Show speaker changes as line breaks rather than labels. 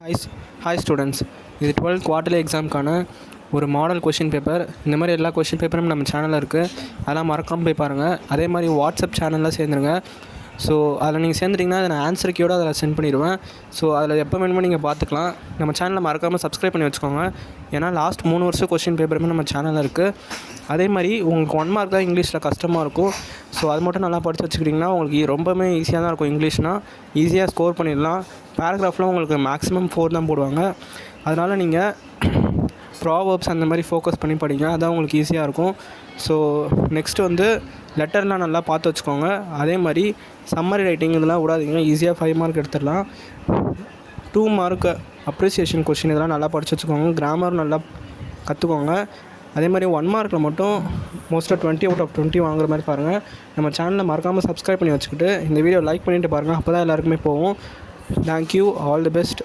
Hi hi students. இது 12th quarterly எக்ஸாமுக்கான ஒரு model question paper. இந்த மாதிரி எல்லா கொஷின் பேப்பரும் நம்ம சேனலில் இருக்குது. அதெல்லாம் மறக்காமல் போய் பாருங்கள். அதே மாதிரி வாட்ஸ்அப் சேனலில் சேர்ந்துருங்க. ஸோ அதில் நீங்கள் சேர்ந்துட்டிங்கன்னா அதை நான் ஆன்சர் கீயோடு அதில் சென்ட் பண்ணிடுவேன். ஸோ அதில் எப்போ வேணுமோ நீங்கள் பார்த்துக்கலாம். நம்ம சேனலை மறக்காமல் சப்ஸ்கிரைப் பண்ணி வச்சுக்கோங்க. ஏன்னா லாஸ்ட் 3 வருஷம் கொஷின் பேப்பருமே நம்ம சேனலில் இருக்குது. அதே மாதிரி உங்களுக்கு 1 மார்க் தான் இங்கிலீஷில் கஷ்டமாக இருக்கும். ஸோ அது மட்டும் நல்லா படித்து வச்சுக்கிட்டிங்கன்னா உங்களுக்கு ரொம்பவுமே ஈஸியாக தான் இருக்கும். இங்கிலீஷ்னால் ஈஸியாக ஸ்கோர் பண்ணிடலாம். பேராகிராஃப்லாம் உங்களுக்கு மேக்ஸிமம் 4 தான் போடுவாங்க. அதனால் நீங்கள் ப்ராவர்ப்ஸ் அந்த மாதிரி ஃபோக்கஸ் பண்ணி படிங்க. அதான் உங்களுக்கு ஈஸியாக இருக்கும். ஸோ நெக்ஸ்ட்டு வந்து லெட்டர்லாம் நல்லா பார்த்து வச்சுக்கோங்க. அதே மாதிரி சம்மரி ரைட்டிங் இதெல்லாம் விடாதீங்க. ஈஸியாக 5 மார்க் எடுத்துடலாம். 2 மார்க் அப்ரிசியேஷன் கொஷின் இதெல்லாம் நல்லா படித்து வச்சுக்கோங்க. கிராமர் நல்லா கற்றுக்கோங்க. அதே மாதிரி 1 மார்க்கில் மட்டும் மோஸ்ட்டாக 20 out of 20 வாங்குற மாதிரி பாருங்கள். நம்ம சேனலை மறக்காமல் சப்ஸ்கிரைப் பண்ணி வச்சுக்கிட்டு இந்த வீடியோ லைக் பண்ணிவிட்டு பாருங்கள். அப்போ தான் எல்லாருக்குமே போகும். தேங்க்யூ. All the best.